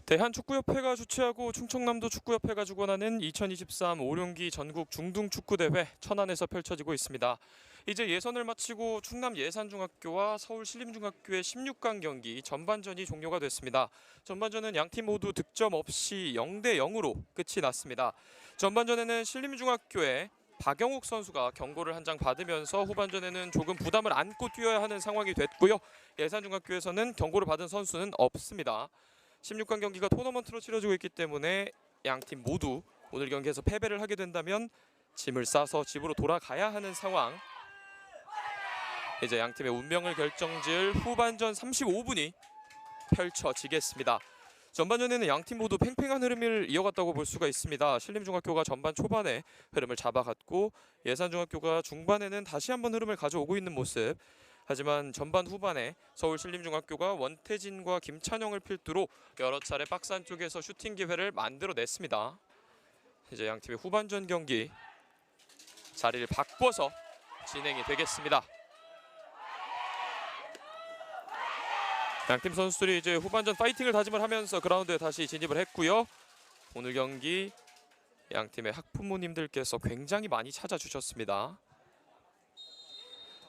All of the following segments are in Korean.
대한축구협회가 주최하고 충청남도 축구협회가 주관하는 2023 오룡기 전국 중등축구대회 천안에서 펼쳐지고 있습니다. 이제 예선을 마치고 충남 예산중학교와 서울신림중학교의 16강 경기 전반전이 종료가 됐습니다. 전반전은 양팀 모두 득점 없이 0대 0으로 끝이 났습니다. 전반전에는 신림중학교의 박영욱 선수가 경고를 한 장 받으면서 후반전에는 조금 부담을 안고 뛰어야 하는 상황이 됐고요. 예산중학교에서는 경고를 받은 선수는 없습니다. 16강 경기가 토너먼트로 치러지고 있기 때문에 양팀 모두 오늘 경기에서 패배를 하게 된다면 짐을 싸서 집으로 돌아가야 하는 상황. 이제 양팀의 운명을 결정지을 후반전 35분이 펼쳐지겠습니다. 전반전에는 양팀 모두 팽팽한 흐름을 이어갔다고 볼 수가 있습니다. 신림중학교가 전반 초반에 흐름을 잡아갔고 예산중학교가 중반에는 다시 한번 흐름을 가져오고 있는 모습. 하지만 전반 후반에 서울신림중학교가 원태진과 김찬영을 필두로 여러 차례 박스 안쪽에서 슈팅 기회를 만들어냈습니다. 이제 양팀의 후반전 경기 자리를 바꿔서 진행이 되겠습니다. 양팀 선수들이 이제 후반전 파이팅을 다짐을 하면서 그라운드에 다시 진입을 했고요. 오늘 경기 양팀의 학부모님들께서 굉장히 많이 찾아주셨습니다.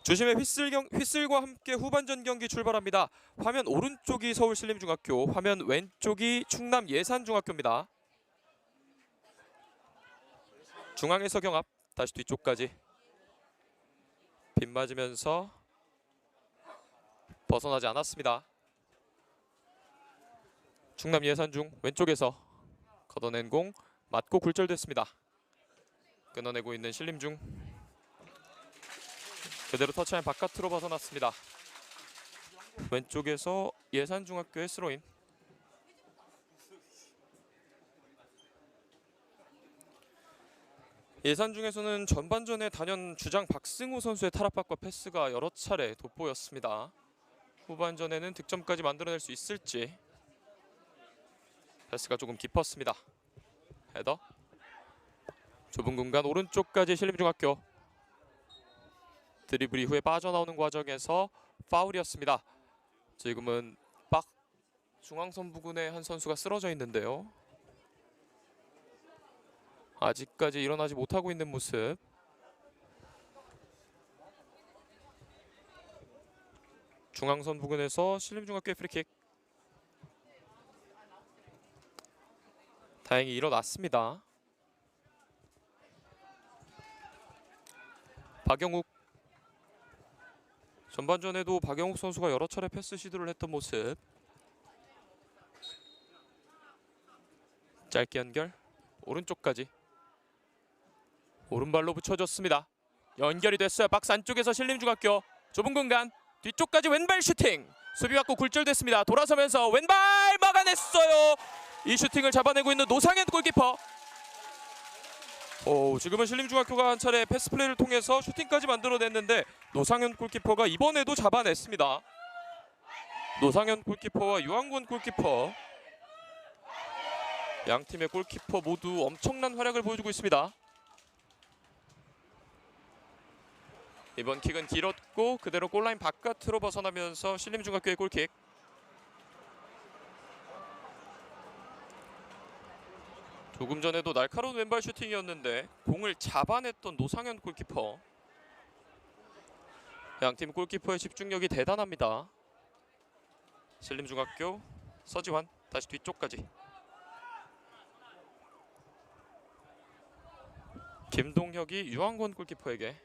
주심의 휘슬과 함께 후반전 경기 출발합니다. 화면 오른쪽이 서울신림중학교, 화면 왼쪽이 충남 예산중학교입니다. 중앙에서 경합, 다시 뒤쪽까지 빗 맞으면서 벗어나지 않았습니다. 충남 예산중 왼쪽에서 걷어낸 공 맞고 굴절됐습니다. 끊어내고 있는 신림중. 그대로 터치라인 바깥으로 벗어났습니다. 왼쪽에서 예산중학교의 스로인. 예산중에서는 전반전에 단연 주장 박승우 선수의 탈압박과 패스가 여러 차례 돋보였습니다. 후반전에는 득점까지 만들어낼 수 있을지. 패스가 조금 깊었습니다. 헤더. 좁은 공간 오른쪽까지 신림중학교. 드리블 이후에 빠져나오는 과정에서 파울이었습니다. 지금은 박 중앙선 부근에 한 선수가 쓰러져 있는데요. 아직까지 일어나지 못하고 있는 모습. 중앙선 부근에서 신림중학교의 프리킥. 다행히 일어났습니다. 박영욱. 전반전에도 박영욱 선수가 여러 차례 패스 시도를 했던 모습. 짧게 연결. 오른쪽까지. 오른발로 붙여줬습니다. 연결이 됐어요. 박스 안쪽에서 신림중학교. 좁은 공간. 뒤쪽까지 왼발 슈팅. 수비 받고 굴절됐습니다. 돌아서면서 왼발 막아냈어요. 이 슈팅을 잡아내고 있는 노상현 골키퍼. 지금은 신림중학교가 한 차례 패스 플레이를 통해서 슈팅까지 만들어냈는데 노상현 골키퍼가 이번에도 잡아냈습니다. 노상현 골키퍼와 유한권 골키퍼. 양팀의 골키퍼 모두 엄청난 활약을 보여주고 있습니다. 이번 킥은 길었고 그대로 골라인 바깥으로 벗어나면서 신림중학교의 골킥. 조금 전에도 날카로운 왼발 슈팅이었는데 공을 잡아냈던 노상현 골키퍼. 양팀 골키퍼의 집중력이 대단합니다. 신림중학교 서지환 다시 뒤쪽까지. 김동혁이 유한권 골키퍼에게.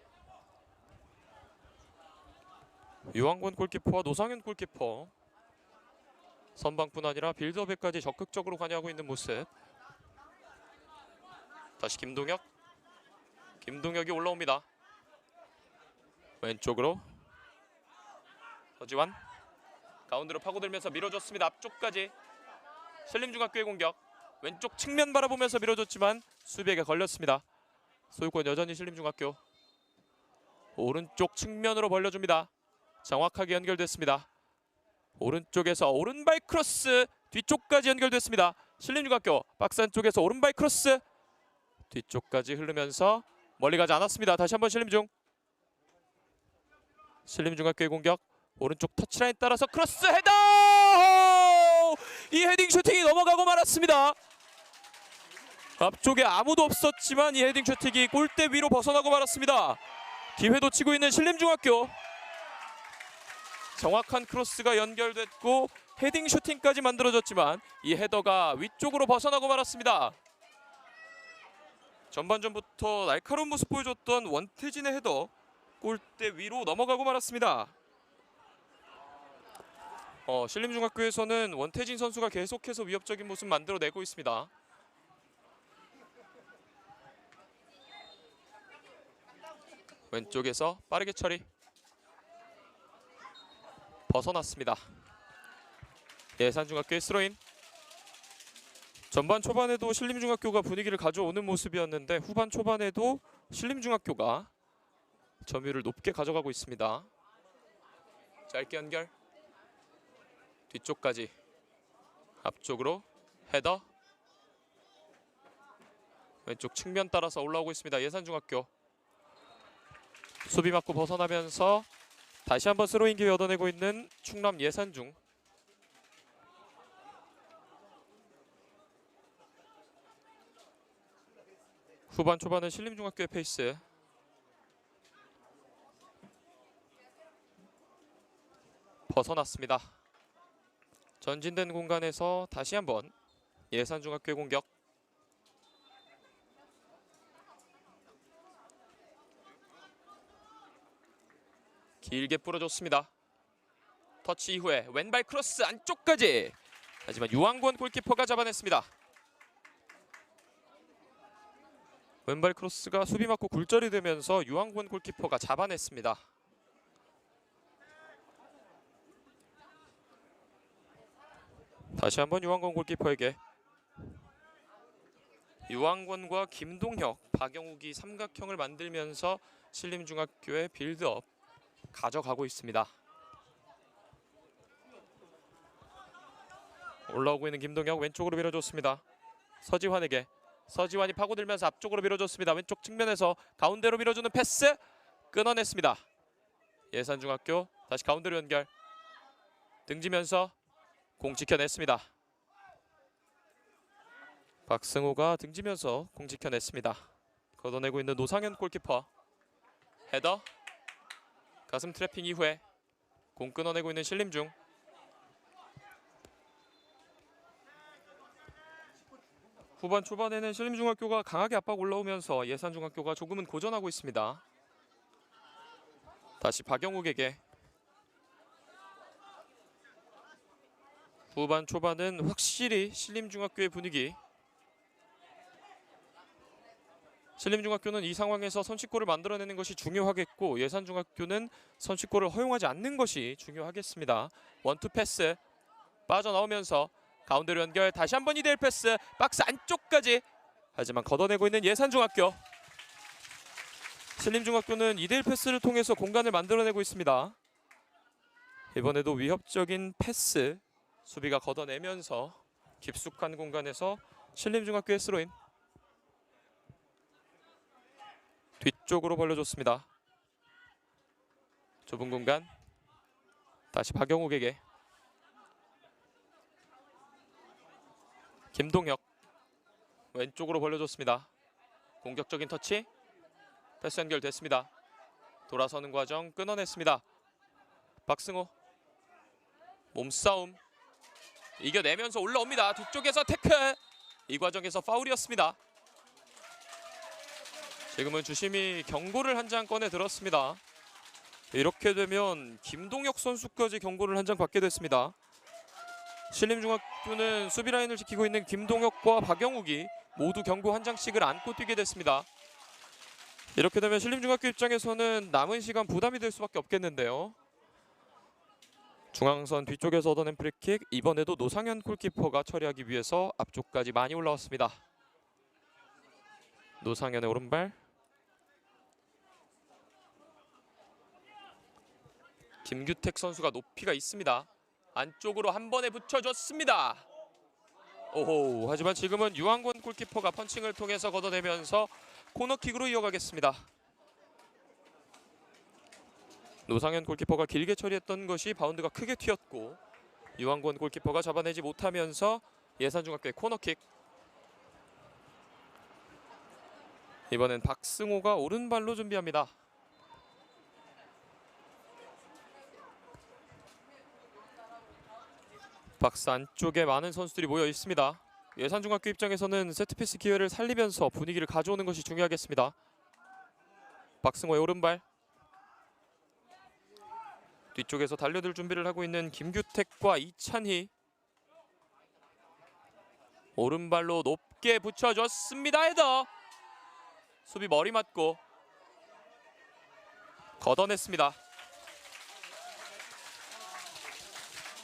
유한권 골키퍼와 노상현 골키퍼. 선방뿐 아니라 빌드업에까지 적극적으로 관여하고 있는 모습. 다시 김동혁. 김동혁이 올라옵니다. 왼쪽으로 서지환. 가운데로 파고들면서 밀어줬습니다. 앞쪽까지. 신림중학교의 공격. 왼쪽 측면 바라보면서 밀어줬지만 수비에게 걸렸습니다. 소유권 여전히 신림중학교. 오른쪽 측면으로 벌려줍니다. 정확하게 연결됐습니다. 오른쪽에서 오른발 크로스. 뒤쪽까지 연결됐습니다. 신림중학교 박스 안쪽에서 오른발 크로스. 뒤쪽까지 흐르면서 멀리 가지 않았습니다. 다시 한번 신림중. 신림중학교의 공격. 오른쪽 터치라인 따라서 크로스 헤더! 이 헤딩 슈팅이 넘어가고 말았습니다. 앞쪽에 아무도 없었지만 이 헤딩 슈팅이 골대 위로 벗어나고 말았습니다. 기회 놓치고 있는 신림중학교. 정확한 크로스가 연결됐고 헤딩 슈팅까지 만들어졌지만 이 헤더가 위쪽으로 벗어나고 말았습니다. 전반전부터 날카로운 모습 보여줬던 원태진의 헤더 골대 위로 넘어가고 말았습니다. 신림중학교에서는 원태진 선수가 계속해서 위협적인 모습 만들어내고 있습니다. 왼쪽에서 빠르게 처리. 벗어났습니다. 예산중학교의 스로인. 전반 초반에도 신림중학교가 분위기를 가져오는 모습이었는데 후반 초반에도 신림중학교가 점유율을 높게 가져가고 있습니다. 짧게 연결. 뒤쪽까지. 앞쪽으로 헤더. 왼쪽 측면 따라서 올라오고 있습니다. 예산중학교. 수비 맞고 벗어나면서 다시 한번 스로인 기회 얻어내고 있는 충남 예산중. 후반 초반은 신림중학교의 페이스. 벗어났습니다. 전진된 공간에서 다시 한번 예산중학교의 공격. 길게 뿌려줬습니다. 터치 이후에 왼발 크로스 안쪽까지. 하지만 유한권 골키퍼가 잡아냈습니다. 왼발 크로스가 수비 맞고 굴절이 되면서 유한권 골키퍼가 잡아냈습니다. 다시 한번 유한권 골키퍼에게. 유한권과 김동혁, 박영욱이 삼각형을 만들면서 신림중학교의 빌드업 가져가고 있습니다. 올라오고 있는 김동혁 왼쪽으로 밀어줬습니다. 서지환에게. 서지환이 파고들면서 앞쪽으로 밀어줬습니다. 왼쪽 측면에서 가운데로 밀어주는 패스 끊어냈습니다. 예산중학교 다시 가운데로 연결. 등지면서 공 지켜냈습니다. 박승호가 등지면서 공 지켜냈습니다. 걷어내고 있는 노상현 골키퍼. 헤더. 가슴 트래핑 이후에 공 끊어내고 있는 신림중. 후반 초반에는 신림중학교가 강하게 압박 올라오면서 예산중학교가 조금은 고전하고 있습니다. 다시 박영욱에게. 후반 초반은 확실히 신림중학교의 분위기. 신림중학교는 이 상황에서 선취골을 만들어내는 것이 중요하겠고 예산중학교는 선취골을 허용하지 않는 것이 중요하겠습니다. 원투 패스 빠져나오면서 가운데로 연결. 다시 한번 2대1 패스 박스 안쪽까지. 하지만 걷어내고 있는 예산중학교. 신림중학교는 2대1 패스를 통해서 공간을 만들어내고 있습니다. 이번에도 위협적인 패스 수비가 걷어내면서 깊숙한 공간에서 신림중학교의 스로인. 뒤쪽으로 벌려줬습니다. 좁은 공간. 다시 박영욱에게. 김동혁 왼쪽으로 벌려줬습니다. 공격적인 터치. 패스 연결됐습니다. 돌아서는 과정 끊어냈습니다. 박승호 몸싸움 이겨내면서 올라옵니다. 뒤쪽에서 태클. 이 과정에서 파울이었습니다. 지금은 주심이 경고를 한 장 꺼내 들었습니다. 이렇게 되면 김동혁 선수까지 경고를 한 장 받게 됐습니다. 신림중학교는 수비 라인을 지키고 있는 김동혁과 박영욱이 모두 경고 한 장씩을 안고 뛰게 됐습니다. 이렇게 되면 신림중학교 입장에서는 남은 시간 부담이 될 수밖에 없겠는데요. 중앙선 뒤쪽에서 얻어낸 프리킥. 이번에도 노상현 골키퍼가 처리하기 위해서 앞쪽까지 많이 올라왔습니다. 노상현의 오른발. 김규택 선수가 높이가 있습니다. 안쪽으로 한 번에 붙여줬습니다. 오호. 하지만 지금은 유한권 골키퍼가 펀칭을 통해서 걷어내면서 코너킥으로 이어가겠습니다. 노상현 골키퍼가 길게 처리했던 것이 바운드가 크게 튀었고 유한권 골키퍼가 잡아내지 못하면서 예산중학교의 코너킥. 이번엔 박승호가 오른발로 준비합니다. 박스 안쪽에 많은 선수들이 모여 있습니다. 예산중학교 입장에서는 세트피스 기회를 살리면서 분위기를 가져오는 것이 중요하겠습니다. 박승호의 오른발. 뒤쪽에서 달려들 준비를 하고 있는 김규택과 이찬희. 오른발로 높게 붙여줬습니다. 헤더. 수비 머리 맞고 걷어냈습니다.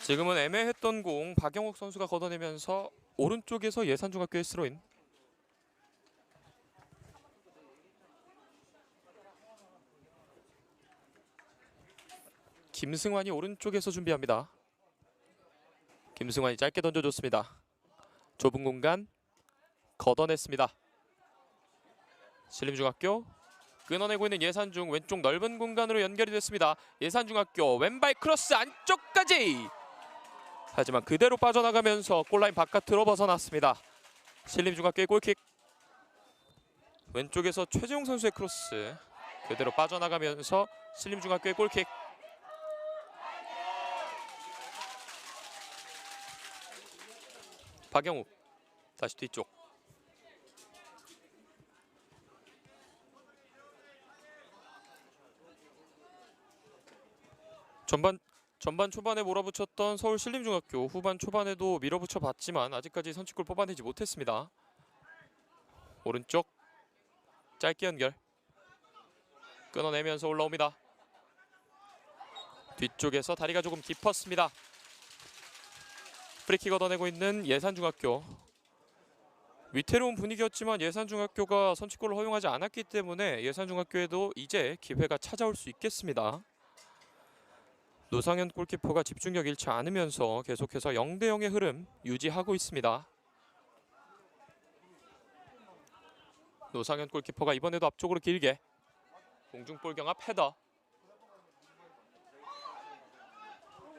지금은 애매했던 공 박영욱 선수가 걷어내면서 오른쪽에서 예산중학교의 스로인. 김승환이 오른쪽에서 준비합니다. 김승환이 짧게 던져줬습니다. 좁은 공간 걷어냈습니다. 신림중학교 끊어내고 있는 예산중. 왼쪽 넓은 공간으로 연결이 됐습니다. 예산중학교 왼발 크로스 안쪽까지. 하지만 그대로 빠져나가면서 골라인 바깥으로 벗어났습니다. 신림중학교의 골킥. 왼쪽에서 최재용 선수의 크로스 그대로 빠져나가면서 신림중학교의 골킥. 박영욱 다시 뒤쪽. 전반 초반에 몰아붙였던 서울 신림중학교, 후반 초반에도 밀어붙여 봤지만 아직까지 선취골 뽑아내지 못했습니다. 오른쪽 짧게 연결 끊어내면서 올라옵니다. 뒤쪽에서 다리가 조금 깊었습니다. 프리킥 얻어내고 있는 예산중학교. 위태로운 분위기였지만 예산중학교가 선취골을 허용하지 않았기 때문에 예산중학교에도 이제 기회가 찾아올 수 있겠습니다. 노상현 골키퍼가 집중력 잃지 않으면서 계속해서 0대0의 흐름 유지하고 있습니다. 노상현 골키퍼가 이번에도 앞쪽으로 길게 공중볼 경합 헤더.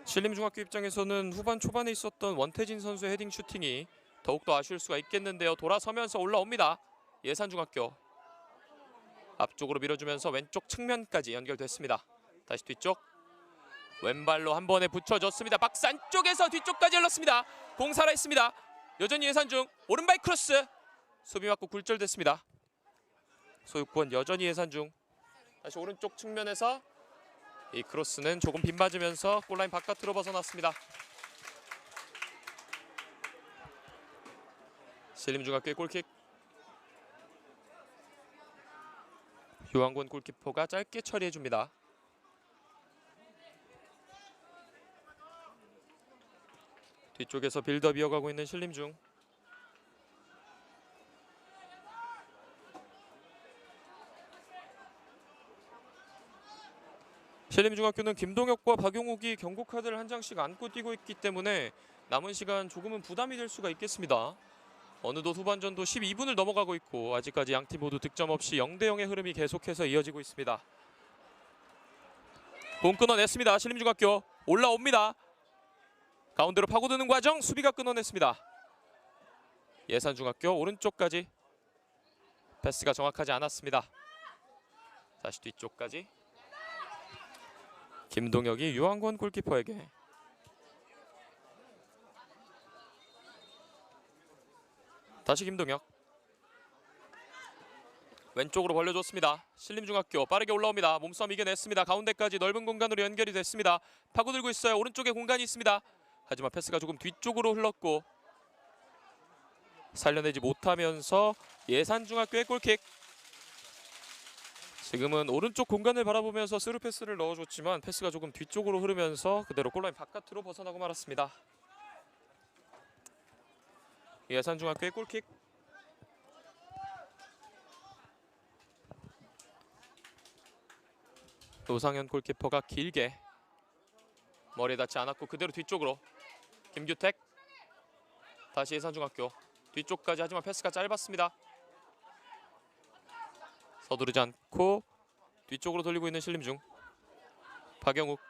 신림중학교 입장에서는 후반 초반에 있었던 원태진 선수의 헤딩 슈팅이 더욱더 아쉬울 수가 있겠는데요. 돌아서면서 올라옵니다. 예산중학교 앞쪽으로 밀어주면서 왼쪽 측면까지 연결됐습니다. 다시 뒤쪽 왼발로 한 번에 붙여줬습니다. 박스 안쪽에서 뒤쪽까지 흘렀습니다. 공 살아있습니다. 여전히 예산중 오른발 크로스 수비 맞고 굴절됐습니다. 소유권 여전히 예산중. 다시 오른쪽 측면에서 이 크로스는 조금 빗맞으면서 골라인 바깥으로 벗어났습니다. 신림중학교의 골킥. 유한권 골키퍼가 짧게 처리해줍니다. 뒤쪽에서 빌드업 이어가고 있는 신림중. 신림중학교는 김동혁과 박용욱이 경고카드를 한 장씩 안고 뛰고 있기 때문에 남은 시간 조금은 부담이 될 수가 있겠습니다. 어느덧 후반전도 12분을 넘어가고 있고 아직까지 양팀 모두 득점 없이 0대0의 흐름이 계속해서 이어지고 있습니다. 공 끊어냈습니다. 신림중학교 올라옵니다. 가운데로 파고드는 과정 수비가 끊어냈습니다. 예산중학교 오른쪽까지 패스가 정확하지 않았습니다. 다시 뒤쪽까지 김동혁이 유한권 골키퍼에게. 다시 김동혁 왼쪽으로 벌려줬습니다. 신림중학교 빠르게 올라옵니다. 몸싸움 이겨냈습니다. 가운데까지 넓은 공간으로 연결이 됐습니다. 파고들고 있어요. 오른쪽에 공간이 있습니다. 하지만 패스가 조금 뒤쪽으로 흘렀고 살려내지 못하면서 예산중학교의 골킥. 지금은 오른쪽 공간을 바라보면서 스루 패스를 넣어줬지만 패스가 조금 뒤쪽으로 흐르면서 그대로 골라인 바깥으로 벗어나고 말았습니다. 예산중학교의 골킥. 노상현 골키퍼가 길게 머리에 닿지 않았고 그대로 뒤쪽으로 김규택. 다시 예산중학교 뒤쪽까지. 하지만 패스가 짧았습니다. 서두르지 않고 뒤쪽으로 돌리고 있는 신림중. 박영욱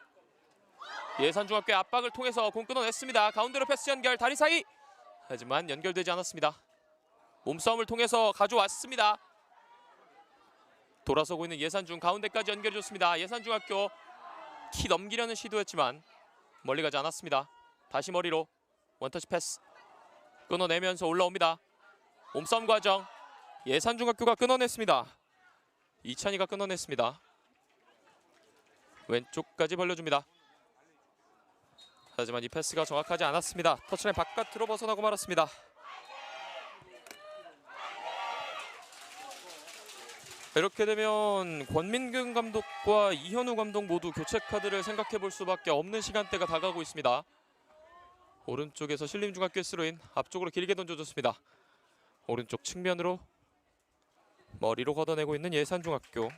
예산중학교의 압박을 통해서 공 끊어냈습니다. 가운데로 패스 연결 다리 사이. 하지만 연결되지 않았습니다. 몸싸움을 통해서 가져왔습니다. 돌아서고 있는 예산중 가운데까지 연결해줬습니다. 예산중학교 키 넘기려는 시도였지만 멀리 가지 않았습니다. 다시 머리로 원터치 패스 끊어내면서 올라옵니다. 몸싸움 과정 예산중학교가 끊어냈습니다. 이찬이가 끊어냈습니다. 왼쪽까지 벌려줍니다. 하지만 이 패스가 정확하지 않았습니다. 터치라인 바깥으로 벗어나고 말았습니다. 이렇게 되면 권민근 감독과 이현우 감독 모두 교체 카드를 생각해 볼 수밖에 없는 시간대가 다가오고 있습니다. 오른쪽에서 신림중학교의 스로인 앞쪽으로 길게 던져줬습니다. 오른쪽 측면으로 머리로 걷어내고 있는 예산중학교.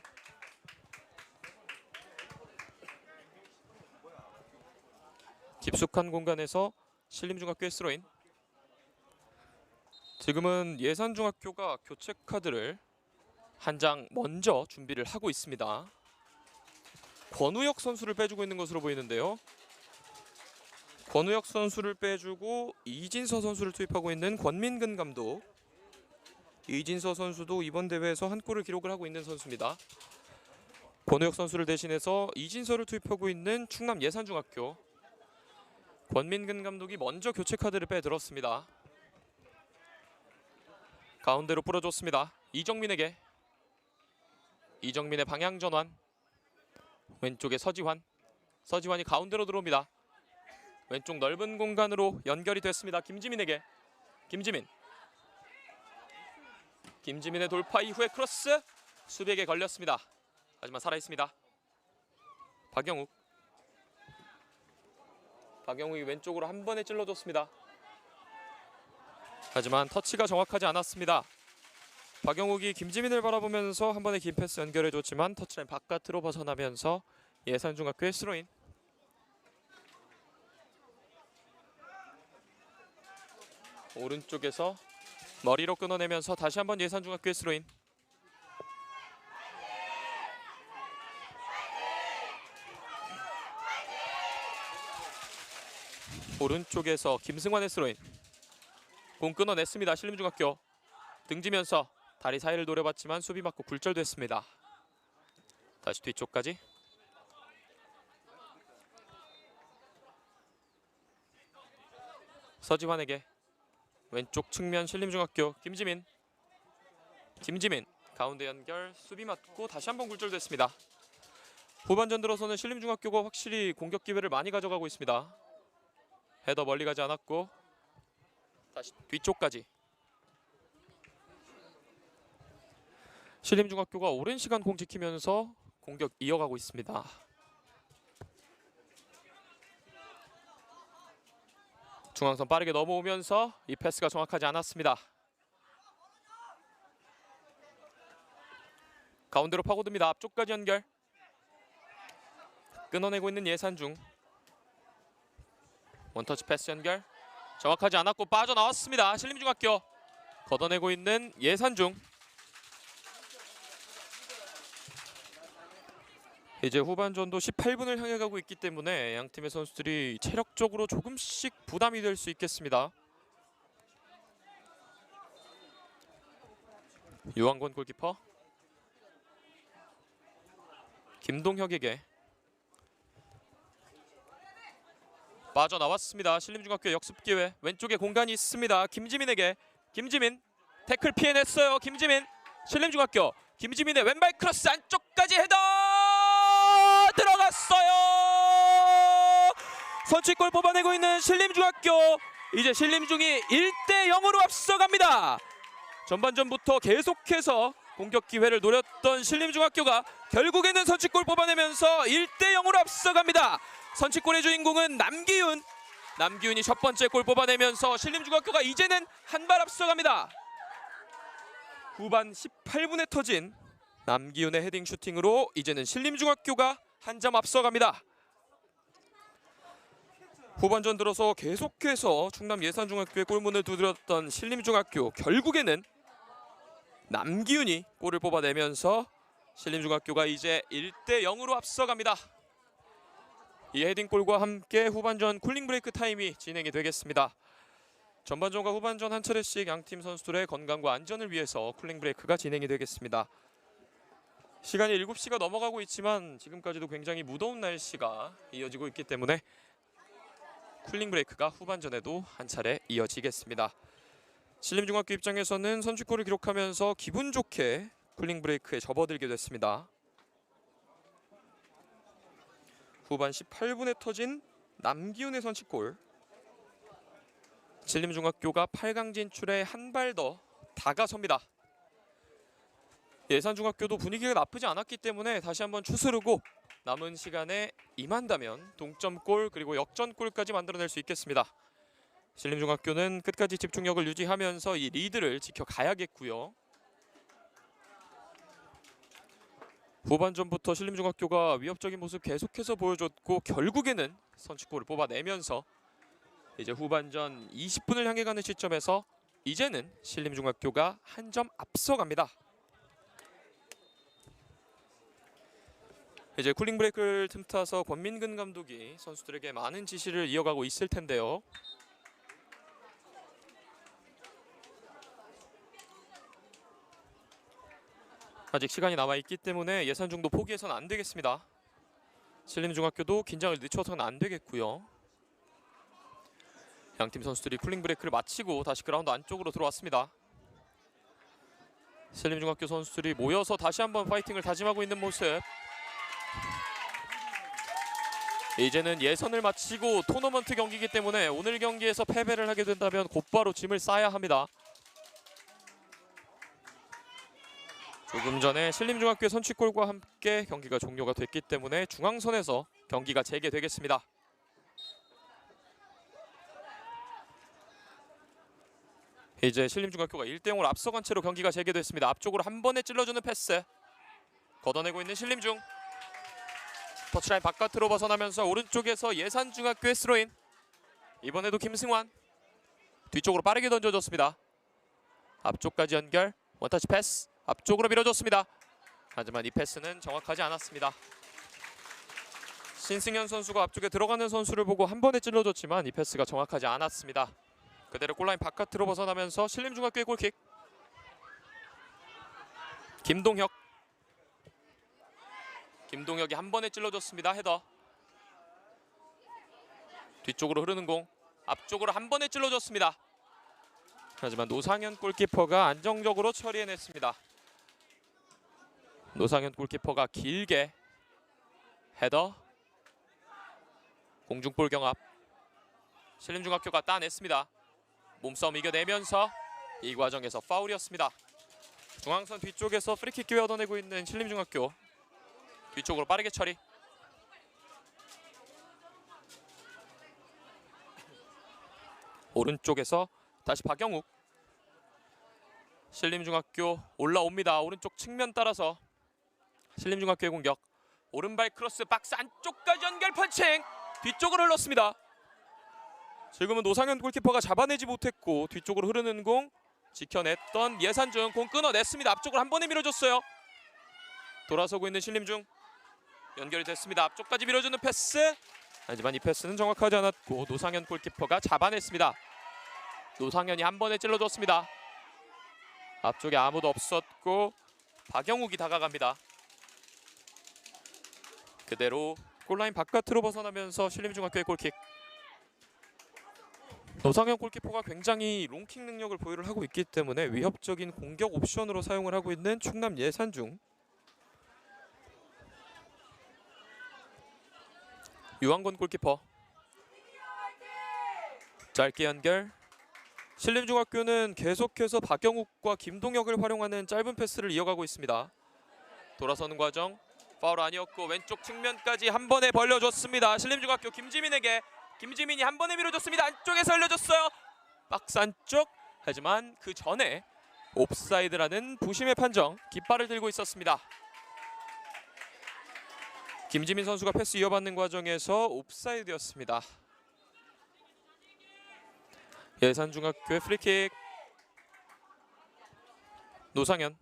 깊숙한 공간에서 신림중학교의 스로인. 지금은 예산중학교가 교체 카드를 한 장 먼저 준비를 하고 있습니다. 권우혁 선수를 빼주고 있는 것으로 보이는데요. 권우혁 선수를 빼주고 이진서 선수를 투입하고 있는 권민근 감독. 이진서 선수도 이번 대회에서 한 골을 기록을 하고 있는 선수입니다. 권우혁 선수를 대신해서 이진서를 투입하고 있는 충남 예산중학교. 권민근 감독이 먼저 교체 카드를 빼들었습니다. 가운데로 뿌려줬습니다. 이정민에게. 이정민의 방향 전환. 왼쪽에 서지환. 서지환이 가운데로 들어옵니다. 왼쪽 넓은 공간으로 연결이 됐습니다. 김지민에게. 김지민. 김지민의 돌파 이후에 크로스. 수비에게 걸렸습니다. 하지만 살아있습니다. 박영욱. 박영욱이 왼쪽으로 한 번에 찔러줬습니다. 하지만 터치가 정확하지 않았습니다. 박영욱이 김지민을 바라보면서 한 번에 긴 패스 연결해줬지만 터치라인 바깥으로 벗어나면서 예산중학교의 스로인. 오른쪽에서 머리로 끊어내면서 다시 한번 예산중학교의 스로인. 오른쪽에서 김승환의 스로인. 공 끊어냈습니다. 신림중학교. 등지면서 다리 사이를 노려봤지만 수비 맞고 굴절됐습니다. 다시 뒤쪽까지. 서지환에게. 왼쪽 측면 신림중학교 김지민. 김지민 가운데 연결 수비 맞고 다시 한번 굴절됐습니다. 후반전 들어서는 신림중학교가 확실히 공격 기회를 많이 가져가고 있습니다. 헤더 멀리 가지 않았고 다시 뒤쪽까지. 신림중학교가 오랜 시간 공 지키면서 공격 이어가고 있습니다. 중앙선 빠르게 넘어오면서 이 패스가 정확하지 않았습니다. 가운데로 파고듭니다. 앞쪽까지 연결. 끊어내고 있는 예산중. 원터치 패스 연결. 정확하지 않았고 빠져나왔습니다. 신림중학교. 걷어내고 있는 예산중. 이제 후반전도 18분을 향해 가고 있기 때문에 양팀의 선수들이 체력적으로 조금씩 부담이 될 수 있겠습니다. 유한권 골키퍼. 김동혁에게. 빠져나왔습니다. 신림중학교 역습 기회. 왼쪽에 공간이 있습니다. 김지민에게. 김지민 태클 피해냈어요. 김지민. 신림중학교. 김지민의 왼발 크로스 안쪽까지 헤더 들어갔어요. 선취골 뽑아내고 있는 신림중학교. 이제 신림중이 1대0으로 앞서갑니다. 전반전부터 계속해서 공격 기회를 노렸던 신림중학교가 결국에는 선취골 뽑아내면서 1대0으로 앞서갑니다. 선취골의 주인공은 남기훈. 남기훈이 첫 번째 골 뽑아내면서 신림중학교가 이제는 한 발 앞서갑니다. 후반 18분에 터진 남기훈의 헤딩 슈팅으로 이제는 신림중학교가 한 점 앞서갑니다. 후반전 들어서 계속해서 충남 예산중학교의 골문을 두드렸던 신림중학교. 결국에는 남기훈이 골을 뽑아내면서 신림중학교가 이제 1대0으로 앞서갑니다. 이 헤딩골과 함께 후반전 쿨링 브레이크 타임이 진행이 되겠습니다. 전반전과 후반전 한 차례씩 양팀 선수들의 건강과 안전을 위해서 쿨링 브레이크가 진행이 되겠습니다. 시간이 7시가 넘어가고 있지만 지금까지도 굉장히 무더운 날씨가 이어지고 있기 때문에 쿨링 브레이크가 후반전에도 한 차례 이어지겠습니다. 신림중학교 입장에서는 선취골을 기록하면서 기분 좋게 쿨링 브레이크에 접어들게 됐습니다. 후반 18분에 터진 남기훈의 선취골. 신림중학교가 8강 진출에 한 발 더 다가섭니다. 예산중학교도 분위기가 나쁘지 않았기 때문에 다시 한번 추스르고 남은 시간에 임한다면 동점골 그리고 역전골까지 만들어낼 수 있겠습니다. 신림중학교는 끝까지 집중력을 유지하면서 이 리드를 지켜가야겠고요. 후반전부터 신림중학교가 위협적인 모습 계속해서 보여줬고 결국에는 선취골을 뽑아내면서 이제 후반전 20분을 향해 가는 시점에서 이제는 신림중학교가 한 점 앞서갑니다. 이제 쿨링 브레이크를 틈타서 권민근 감독이 선수들에게 많은 지시를 이어가고 있을 텐데요. 아직 시간이 남아있기 때문에 예산중도 포기해서는 안 되겠습니다. 신림중학교도 긴장을 늦춰서는 안 되겠고요. 양팀 선수들이 쿨링 브레이크를 마치고 다시 그라운드 안쪽으로 들어왔습니다. 신림중학교 선수들이 모여서 다시 한번 파이팅을 다짐하고 있는 모습. 이제는 예선을 마치고 토너먼트 경기이기 때문에 오늘 경기에서 패배를 하게 된다면 곧바로 짐을 싸야 합니다. 조금 전에 신림중학교의 선취골과 함께 경기가 종료가 됐기 때문에 중앙선에서 경기가 재개되겠습니다. 이제 신림중학교가 1대0으로 앞서간 채로 경기가 재개됐습니다. 앞쪽으로 한 번에 찔러주는 패스. 걷어내고 있는 신림중. 터치라인 바깥으로 벗어나면서 오른쪽에서 예산중학교의 스로인. 이번에도 김승환. 뒤쪽으로 빠르게 던져줬습니다. 앞쪽까지 연결. 원터치 패스. 앞쪽으로 밀어줬습니다. 하지만 이 패스는 정확하지 않았습니다. 신승현 선수가 앞쪽에 들어가는 선수를 보고 한 번에 찔러줬지만 이 패스가 정확하지 않았습니다. 그대로 골라인 바깥으로 벗어나면서 신림중학교의 골킥. 김동혁이 한 번에 찔러줬습니다. 헤더. 뒤쪽으로 흐르는 공. 앞쪽으로 한 번에 찔러줬습니다. 하지만 노상현 골키퍼가 안정적으로 처리해냈습니다. 노상현 골키퍼가 길게 헤더. 공중볼 경합. 신림중학교가 따냈습니다. 몸싸움 이겨내면서 이 과정에서 파울이었습니다. 중앙선 뒤쪽에서 프리킥 기회 얻어내고 있는 신림중학교. 뒤쪽으로 빠르게 처리. 오른쪽에서 다시 박영욱. 신림중학교 올라옵니다. 오른쪽 측면 따라서 신림중학교의 공격. 오른발 크로스 박스 안쪽까지 연결 펀칭. 뒤쪽으로 흘렀습니다. 지금은 노상현 골키퍼가 잡아내지 못했고 뒤쪽으로 흐르는 공 지켜냈던 예산중. 공 끊어냈습니다. 앞쪽으로 한 번에 밀어줬어요. 돌아서고 있는 신림중. 연결이 됐습니다. 앞쪽까지 밀어주는 패스. 하지만 이 패스는 정확하지 않았고 노상현 골키퍼가 잡아냈습니다. 노상현이 한 번에 찔러줬습니다. 앞쪽에 아무도 없었고 박영욱이 다가갑니다. 그대로 골라인 바깥으로 벗어나면서 신림중학교의 골킥. 노상현 골키퍼가 굉장히 롱킥 능력을 보유를 하고 있기 때문에 위협적인 공격 옵션으로 사용을 하고 있는 충남 예산중. 유한권 골키퍼. 짧게 연결. 신림중학교는 계속해서 박영욱과 김동혁을 활용하는 짧은 패스를 이어가고 있습니다. 돌아서는 과정. 파울 아니었고 왼쪽 측면까지 한 번에 벌려줬습니다. 신림중학교 김지민에게. 김지민이 한 번에 밀어줬습니다. 안쪽에서 흘려줬어요. 박스 안쪽. 하지만 그 전에 옵사이드라는 부심의 판정. 깃발을 들고 있었습니다. 김지민 선수가 패스 이어받는 과정에서 옵사이드였습니다. 예산중학교의 프리킥. 노상현.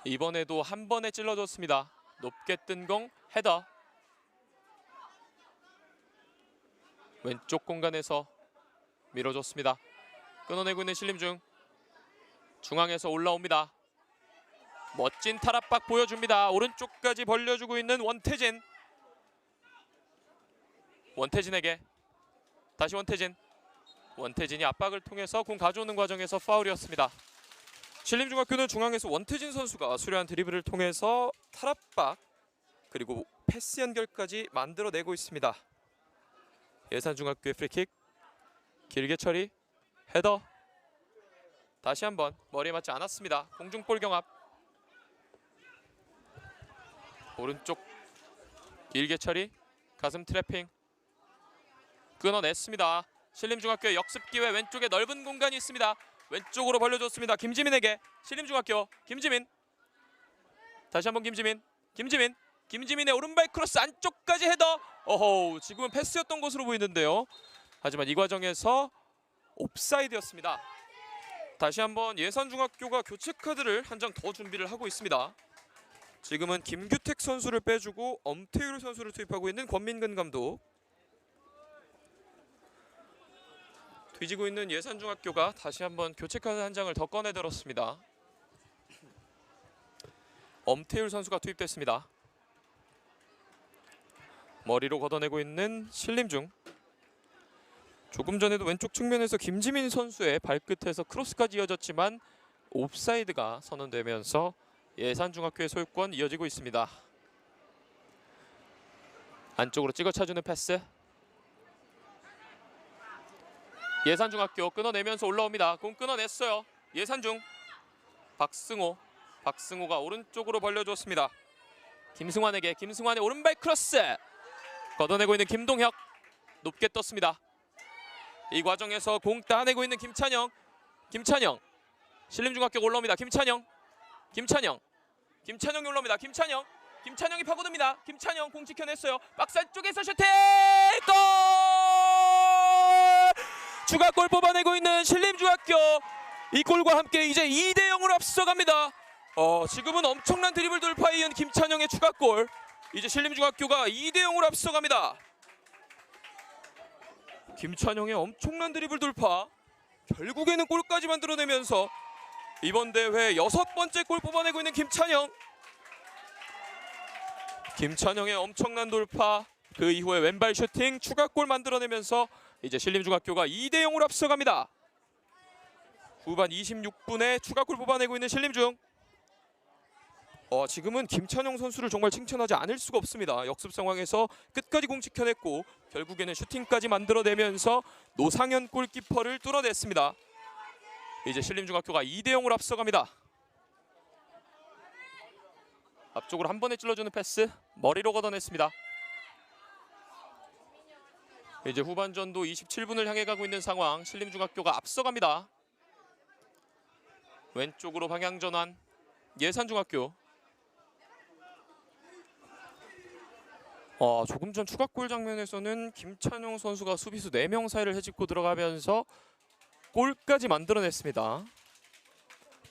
이번에도 한 번에 찔러줬습니다. 높게 뜬 공 헤더. 왼쪽 공간에서 밀어줬습니다. 끊어내고 있는 신림중. 중앙에서 올라옵니다. 멋진 탈압박 보여줍니다. 오른쪽까지 벌려주고 있는 원태진. 원태진에게 다시 원태진. 원태진이 압박을 통해서 공 가져오는 과정에서 파울이었습니다. 신림중학교는 중앙에서 원태진 선수가 수려한 드리블을 통해서 탈압박 그리고 패스 연결까지 만들어내고 있습니다. 예산중학교의 프리킥. 길게 처리. 헤더. 다시 한번 머리에 맞지 않았습니다. 공중볼 경합. 오른쪽 길게 처리. 가슴 트래핑. 끊어냈습니다. 신림중학교의 역습 기회. 왼쪽에 넓은 공간이 있습니다. 왼쪽으로 벌려줬습니다. 김지민에게. 신림중학교 김지민. 다시 한번 김지민. 김지민의 오른발 크로스 안쪽까지 헤더. 어허, 지금은 패스였던 것으로 보이는데요. 하지만 이 과정에서 옵사이드였습니다. 다시 한번 예산중학교가 교체 카드를 한 장 더 준비를 하고 있습니다. 지금은 김규택 선수를 빼주고 엄태율 선수를 투입하고 있는 권민근 감독. 뒤지고 있는 예산중학교가 다시 한번 교체 카드 한 장을 더 꺼내들었습니다. 엄태율 선수가 투입됐습니다. 머리로 걷어내고 있는 신림중. 조금 전에도 왼쪽 측면에서 김지민 선수의 발끝에서 크로스까지 이어졌지만 옵사이드가 선언되면서 예산중학교의 소유권 이어지고 있습니다. 안쪽으로 찍어 차주는 패스. 예산중학교 끊어내면서 올라옵니다. 공 끊어냈어요. 예산중. 박승호가 오른쪽으로 벌려줬습니다. 김승환에게. 김승환의 오른발 크로스. 걷어내고 있는 김동혁. 높게 떴습니다. 이 과정에서 공 따내고 있는 김찬영. 신림중학교 올라옵니다. 김찬영이 올라옵니다. 김찬영이 파고듭니다. 김찬영 공 지켜냈어요. 박스 안쪽에서 슈팅! 골! 추가골 뽑아내고 있는 신림중학교. 이 골과 함께 이제 2대0으로 앞서갑니다. 지금은 엄청난 드리블 돌파에 이은 김찬영의 추가골. 이제 신림중학교가 2대0으로 앞서갑니다. 김찬영의 엄청난 드리블 돌파. 결국에는 골까지 만들어내면서 이번 대회 6번째 골 뽑아내고 있는 김찬영의 엄청난 돌파. 그 이후에 왼발 슈팅 추가골 만들어내면서 이제 신림중학교가 2대0으로 앞서갑니다. 후반 26분에 추가골 뽑아내고 있는 신림중. 지금은 김찬영 선수를 정말 칭찬하지 않을 수가 없습니다. 역습 상황에서 끝까지 공 지켜냈고 결국에는 슈팅까지 만들어내면서 노상현 골키퍼를 뚫어냈습니다. 이제 신림중학교가 2대0으로 앞서갑니다. 앞쪽으로 한 번에 찔러주는 패스. 머리로 걷어냈습니다. 이제 후반전도 27분을 향해 가고 있는 상황. 신림중학교가 앞서갑니다. 왼쪽으로 방향 전환. 예산중학교. 조금 전 추가골 장면에서는 김찬영 선수가 수비수 4명 사이를 헤집고 들어가면서 골까지 만들어냈습니다.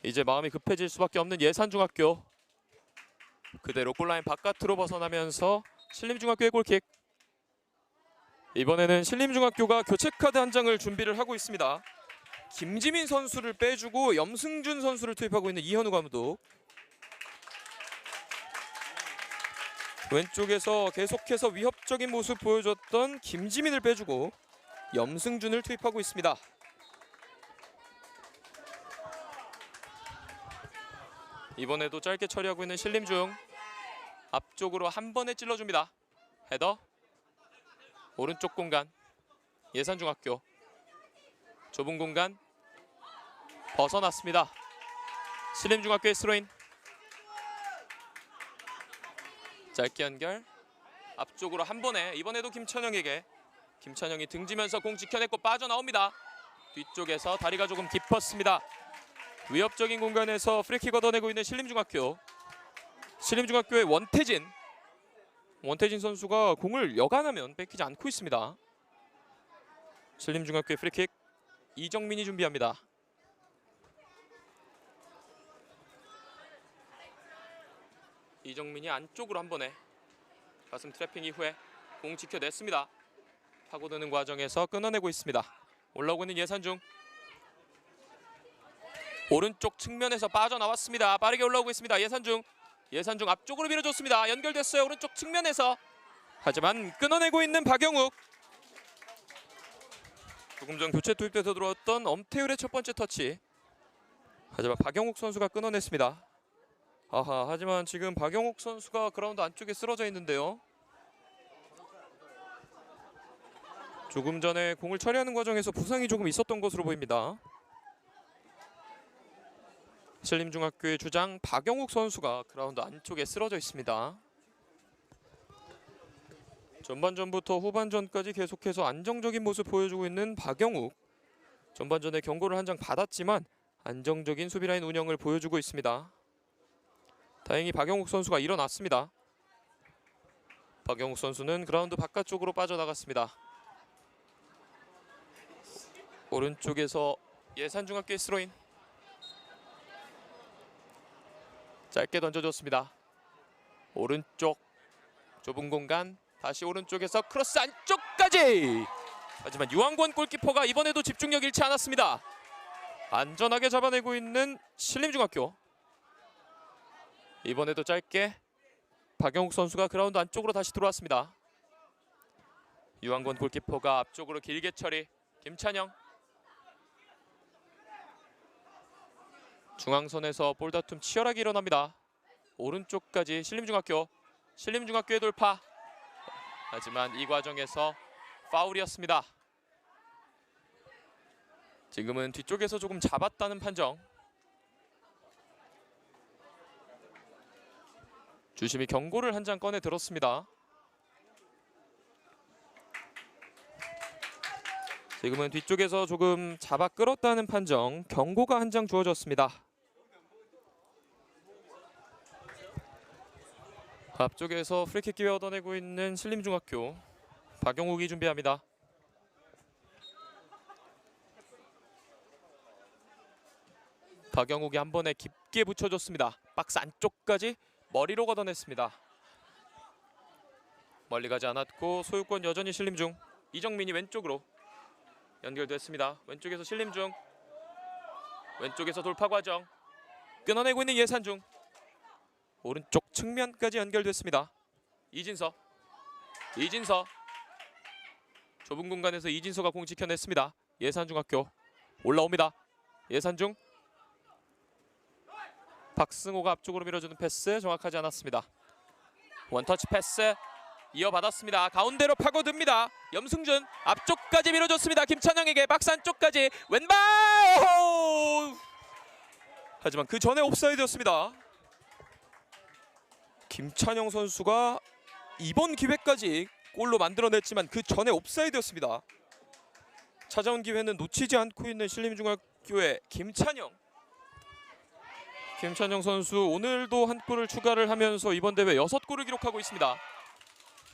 이제 마음이 급해질 수밖에 없는 예산중학교. 그대로 골라인 바깥으로 벗어나면서 신림중학교의 골킥. 이번에는 신림중학교가 교체 카드 한 장을 준비를 하고 있습니다. 김지민 선수를 빼주고 염승준 선수를 투입하고 있는 이현우 감독. 왼쪽에서 계속해서 위협적인 모습 보여줬던 김지민을 빼주고 염승준을 투입하고 있습니다. 이번에도 짧게 처리하고 있는 신림중. 앞쪽으로 한 번에 찔러줍니다. 헤더. 오른쪽 공간. 예산중학교. 좁은 공간. 벗어났습니다. 신림중학교의 스로인. 짧게 연결. 앞쪽으로 한 번에. 이번에도 김찬영에게. 김찬영이 등지면서 공 지켜냈고 빠져나옵니다. 뒤쪽에서 다리가 조금 깊었습니다. 위협적인 공간에서 프리킥 얻어내고 있는 신림중학교. 신림중학교의 원태진 선수가 공을 여간하면 뺏기지 않고 있습니다. 신림중학교의 프리킥. 이정민이 준비합니다. 이정민이 안쪽으로 한 번에 가슴 트래핑 이후에 공 지켜냈습니다. 파고드는 과정에서 끊어내고 있습니다. 올라오고 있는 예산중. 오른쪽 측면에서 빠져나왔습니다. 빠르게 올라오고 있습니다. 예산중 앞쪽으로 밀어줬습니다. 연결됐어요. 오른쪽 측면에서. 하지만 끊어내고 있는 박영욱. 조금 전 교체 투입돼서 들어왔던 엄태율의 첫 번째 터치. 하지만 박영욱 선수가 끊어냈습니다. 하지만 지금 박영욱 선수가 그라운드 안쪽에 쓰러져 있는데요. 조금 전에 공을 처리하는 과정에서 부상이 조금 있었던 것으로 보입니다. 신림중학교의 주장 박영욱 선수가 그라운드 안쪽에 쓰러져 있습니다. 전반전부터 후반전까지 계속해서 안정적인 모습 보여주고 있는 박영욱. 전반전에 경고를 한 장 받았지만 안정적인 수비라인 운영을 보여주고 있습니다. 다행히 박영욱 선수가 일어났습니다. 박영욱 선수는 그라운드 바깥쪽으로 빠져나갔습니다. 오른쪽에서 예산중학교의 스로인. 짧게 던져줬습니다. 오른쪽 좁은 공간. 다시 오른쪽에서 크로스 안쪽까지. 하지만 유한권 골키퍼가 이번에도 집중력 잃지 않았습니다. 안전하게 잡아내고 있는 신림중학교. 이번에도 짧게 박영욱 선수가 그라운드 안쪽으로 다시 들어왔습니다. 유한권 골키퍼가 앞쪽으로 길게 처리. 김찬영. 중앙선에서 볼 다툼 치열하게 일어납니다. 오른쪽까지 신림중학교의 돌파. 하지만 이 과정에서 파울이었습니다. 지금은 뒤쪽에서 조금 잡았다는 판정. 주심이 경고를 한 장 꺼내 들었습니다. 지금은 뒤쪽에서 조금 잡아 끌었다는 판정. 경고가 한 장 주어졌습니다. 앞쪽에서 프리킥 기회 얻어내고 있는 신림중학교. 박영욱이 준비합니다. 박영욱이 한 번에 깊게 붙여줬습니다. 박스 안쪽까지 머리로 걷어냈습니다. 멀리 가지 않았고 소유권 여전히 신림중. 이정민이 왼쪽으로 연결됐습니다. 왼쪽에서 신림중. 왼쪽에서 돌파 과정. 끊어내고 있는 예산중. 오른쪽 측면까지 연결됐습니다. 이진서. 좁은 공간에서 이진서가 공 지켜냈습니다. 예산중학교 올라옵니다. 예산중. 박승호가 앞쪽으로 밀어주는 패스 정확하지 않았습니다. 원터치 패스 이어받았습니다. 가운데로 파고듭니다. 염승준 앞쪽까지 밀어줬습니다. 김찬영에게 박스 안쪽까지 왼발. 하지만 그 전에 옵사이드였습니다. 김찬영 선수가 이번 기회까지 골로 만들어냈지만 그 전에 옵사이드였습니다. 찾아온 기회는 놓치지 않고 있는 신림중학교의 김찬영 선수 오늘도 한 골을 추가를 하면서 이번 대회 6골을 기록하고 있습니다.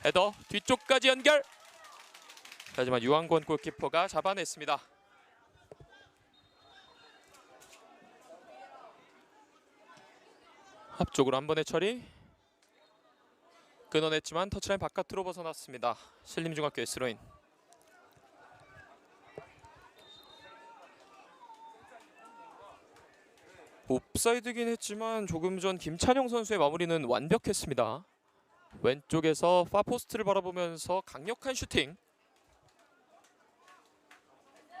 헤더 뒤쪽까지 연결. 하지만 유한권 골키퍼가 잡아냈습니다. 앞쪽으로 한 번의 처리. 끊어냈지만 터치라인 바깥으로 벗어났습니다. 신림중학교의 스로인. 옵사이드긴 했지만 조금 전 김찬영 선수의 마무리는 완벽했습니다. 왼쪽에서 파포스트를 바라보면서 강력한 슈팅.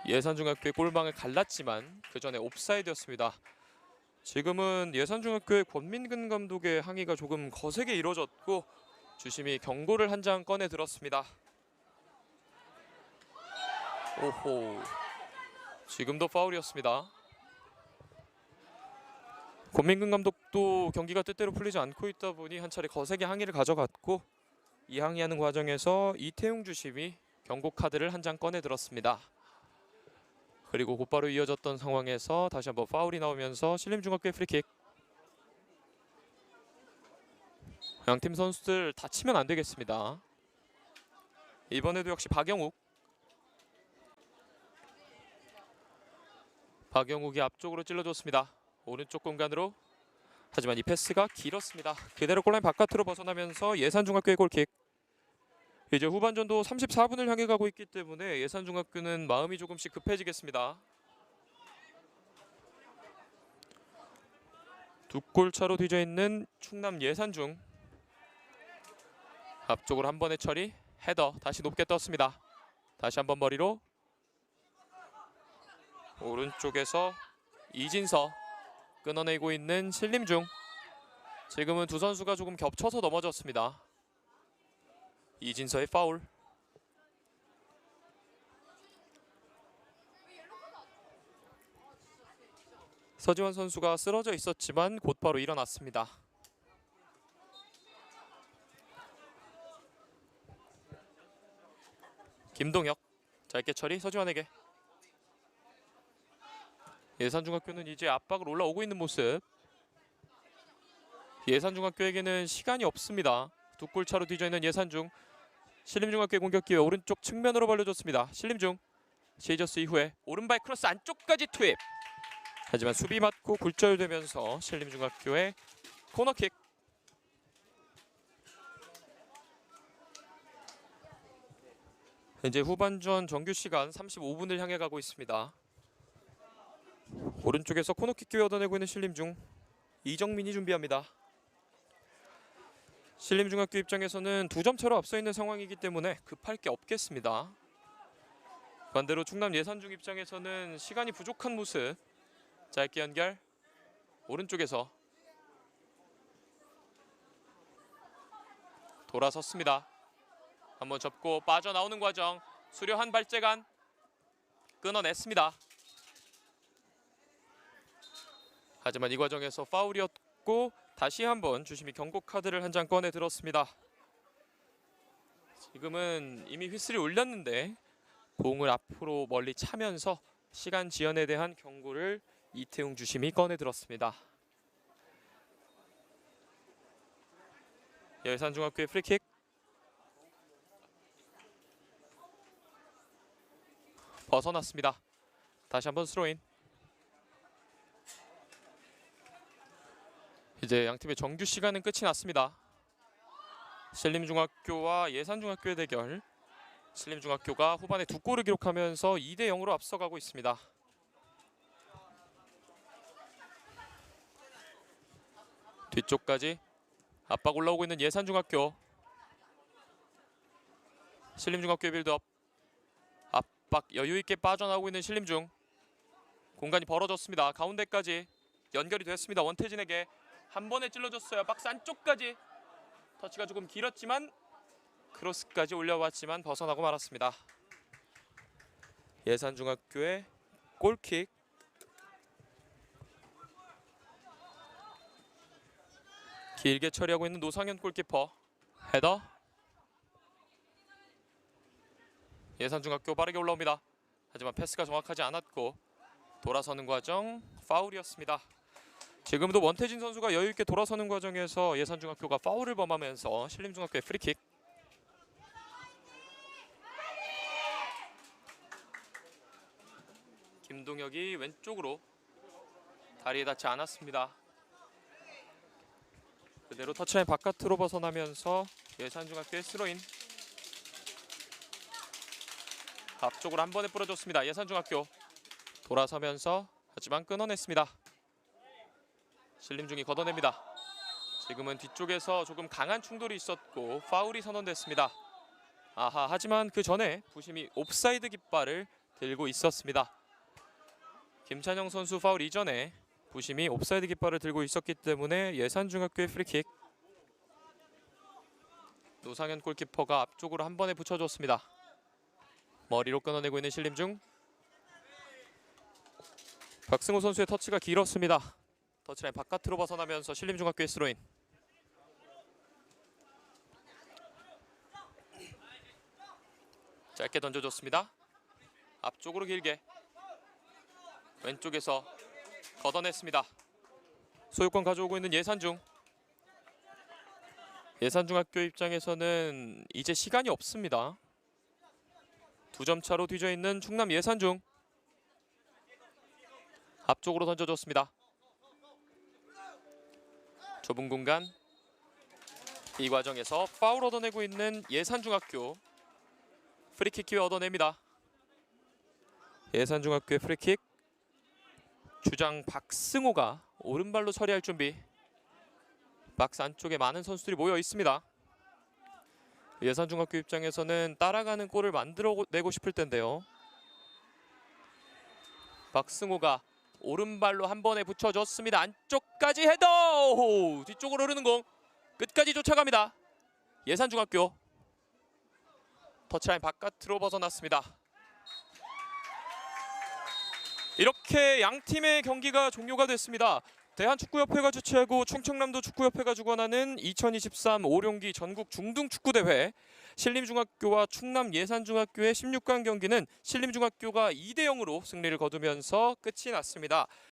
예산중학교의 골망을 갈랐지만 그 전에 옵사이드였습니다. 지금은 예산중학교의 권민근 감독의 항의가 조금 거세게 이루어졌고 주심이 경고를 한 장 꺼내 들었습니다. 오호. 지금도 파울이었습니다. 권민근 감독도 경기가 뜻대로 풀리지 않고 있다 보니 한 차례 거세게 항의를 가져갔고 이 항의하는 과정에서 이태용 주심이 경고 카드를 한 장 꺼내 들었습니다. 그리고 곧바로 이어졌던 상황에서 다시 한번 파울이 나오면서 신림중학교의 프리킥. 양팀 선수들 다치면 안 되겠습니다. 이번에도 역시 박영욱이 앞쪽으로 찔러줬습니다. 오른쪽 공간으로. 하지만 이 패스가 길었습니다. 그대로 골라인 바깥으로 벗어나면서 예산중학교의 골킥. 이제 후반전도 34분을 향해 가고 있기 때문에 예산중학교는 마음이 조금씩 급해지겠습니다. 두 골 차로 뒤져 있는 충남 예산중. 앞쪽으로 한 번의 처리, 헤더 다시 높게 떴습니다. 다시 한번 머리로 오른쪽에서 이진서 끊어내고 있는 신림중. 지금은 두 선수가 조금 겹쳐서 넘어졌습니다. 이진서의 파울. 서지환 선수가 쓰러져 있었지만 곧바로 일어났습니다. 김동혁 짧게 처리 서지환에게. 예산중학교는 이제 압박을 올라오고 있는 모습. 예산중학교에게는 시간이 없습니다. 두 골 차로 뒤져 있는 예산중. 신림중학교의 공격 기회 오른쪽 측면으로 벌려줬습니다. 신림중 시저스 이후에 오른발 크로스 안쪽까지 투입. 하지만 수비 맞고 굴절되면서 신림중학교의 코너킥. 이제 후반전 정규 시간 35분을 향해 가고 있습니다. 오른쪽에서 코너킥 기회 얻어내고 있는 신림중. 이정민이 준비합니다. 신림중학교 입장에서는 2점 차로 앞서 있는 상황이기 때문에 급할 게 없겠습니다. 반대로 충남 예산중 입장에서는 시간이 부족한 모습. 짧게 연결. 오른쪽에서 돌아섰습니다. 한번 접고 빠져나오는 과정. 수려한 발재간 끊어냈습니다. 하지만 이 과정에서 파울이었고 다시 한번 주심이 경고 카드를 한 장 꺼내 들었습니다. 지금은 이미 휘슬이 울렸는데 공을 앞으로 멀리 차면서 시간 지연에 대한 경고를 이태웅 주심이 꺼내 들었습니다. 예산중학교의 프리킥. 벗어났습니다. 다시 한번 스로인. 이제 양팀의 정규 시간은 끝이 났습니다. 신림중학교와 예산중학교의 대결. 신림중학교가 후반에 2골을 기록하면서 2대 0으로 앞서가고 있습니다. 뒤쪽까지 압박 올라오고 있는 예산중학교. 신림중학교의 빌드업. 압박 여유있게 빠져나오고 있는 신림중. 공간이 벌어졌습니다. 가운데까지 연결이 됐습니다. 원태진에게 한 번에 찔러줬어요. 박스 안쪽까지. 터치가 조금 길었지만 크로스까지 올려왔지만 벗어나고 말았습니다. 예산중학교의 골킥. 길게 처리하고 있는 노상현 골키퍼. 헤더. 예산중학교 빠르게 올라옵니다. 하지만 패스가 정확하지 않았고 돌아서는 과정 파울이었습니다. 지금도 원태진 선수가 여유있게 돌아서는 과정에서 예산중학교가 파울을 범하면서 신림중학교의 프리킥. 김동혁이 왼쪽으로. 다리에 닿지 않았습니다. 그대로 터치라인 바깥으로 벗어나면서 예산중학교의 스로인. 앞쪽으로 한 번에 뿌려줬습니다. 예산중학교 돌아서면서 하지만 끊어냈습니다. 신림중이 걷어냅니다. 지금은 뒤쪽에서 조금 강한 충돌이 있었고 파울이 선언됐습니다. 하지만 그 전에 부심이 옵사이드 깃발을 들고 있었습니다. 김찬영 선수 파울 이전에 부심이 옵사이드 깃발을 들고 있었기 때문에 예산중학교의 프리킥. 노상현 골키퍼가 앞쪽으로 한 번에 붙여줬습니다. 머리로 끊어내고 있는 신림중. 박승호 선수의 터치가 길었습니다. 터치라인 바깥으로 벗어나면서 신림중학교의 스로인. 짧게 던져줬습니다. 앞쪽으로 길게. 왼쪽에서 걷어냈습니다. 소유권 가져오고 있는 예산중. 예산중학교 입장에서는 이제 시간이 없습니다. 2점 차로 뒤져 있는 충남 예산중. 앞쪽으로 던져줬습니다. 좁은 공간 이 과정에서 파울 얻어내고 있는 예산중학교. 프리킥 기회 얻어냅니다. 예산중학교의 프리킥. 주장 박승호가 오른발로 처리할 준비. 박스 안쪽에 많은 선수들이 모여 있습니다. 예산중학교 입장에서는 따라가는 골을 만들어내고 싶을 텐데요. 박승호가 오른발로 한 번에 붙여줬습니다. 안쪽까지 헤더! 뒤쪽으로 흐르는 공 끝까지 쫓아갑니다. 예산중학교. 터치라인 바깥으로 벗어났습니다. 이렇게 양 팀의 경기가 종료가 됐습니다. 대한축구협회가 주최하고 충청남도 축구협회가 주관하는 2023 오룡기 전국 중등축구대회 신림중학교와 충남예산중학교의 16강 경기는 신림중학교가 2대 0으로 승리를 거두면서 끝이 났습니다.